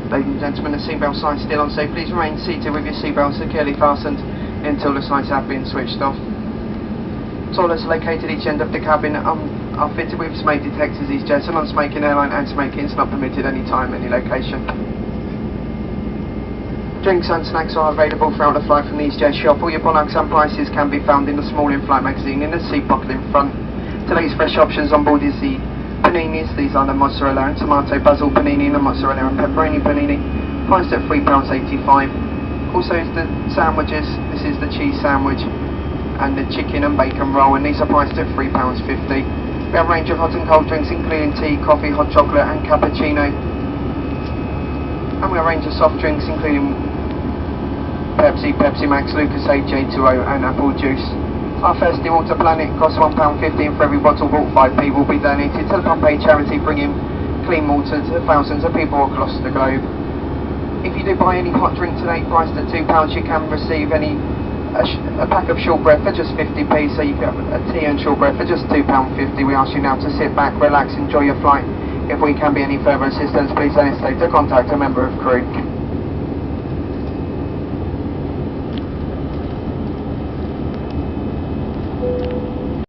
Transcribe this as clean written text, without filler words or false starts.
Ladies and gentlemen, the seatbelt sign is still on, so please remain seated with your seatbelt securely fastened until the signs have been switched off. Toilets are located each end of the cabin are fitted with smoke detectors. These jets are non-smoking airline and smoking is not permitted any time, any location. Drinks and snacks are available throughout the flight from the EasyJet shop. All your products and prices can be found in the small in-flight magazine in the seat pocket in front. Today's fresh options on board is the paninis. These are the mozzarella and tomato basil panini, the mozzarella and pepperoni panini, priced at £3.85. Also is the sandwiches. This is the cheese sandwich and the chicken and bacon roll, and these are priced at £3.50. We have a range of hot and cold drinks including tea, coffee, hot chocolate and cappuccino. And we have a range of soft drinks including Pepsi, Pepsi Max, Lucasade, J2O and apple juice. Our Thirsty Water Planet costs £1.50 for every bottle bought. 5p will be donated to the Pompeii charity, bringing clean water to thousands of people across the globe. If you do buy any hot drink today priced at £2, you can receive a pack of shortbread for just 50p, so you can have a tea and shortbread for just £2.50. We ask you now to sit back, relax, enjoy your flight. If we can be any further assistance, please don't hesitate to contact a member of crew.